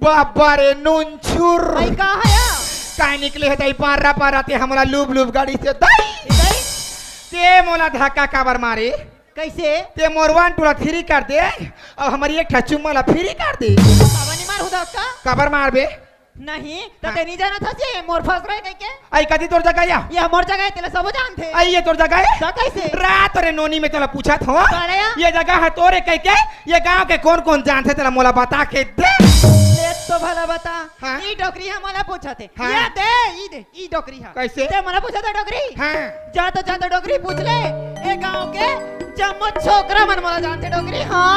बाबा रे नून छुर भाई कहाँ है काय निकले है तई पारा ते हमरा लूब लूब गाड़ी से दई ते मोला धक्का काबर मारे कैसे ते मोरवान टूला फ्री कर दे और हमारी एक ठचुम्मा ला फ्री कर दे बाबा नहीं मार हुदा का काबर मार बे नहीं तो ते नहीं जाना था जे मोर फंस रहे कह के आई कदी तोर जगह या ये मोर जगह है तेरे सब जानते आई ये तोर जगह है तो कैसे रात रे नोनी में तेला पूछा था कौन है ये जगह है तोरे कह के ये गांव के कौन कौन जानते तेला मोला बता के दे ले तो भला बता हाँ? ई डोकरी है मला पूछा थे हाँ? ये दे ई डोकरी है कैसे? ते मला पूछा था डोकरी हां जाता जाता डोकरी पूछ ले ए गांव के जम्मो छोकरा मन मला जानते डोकरी हां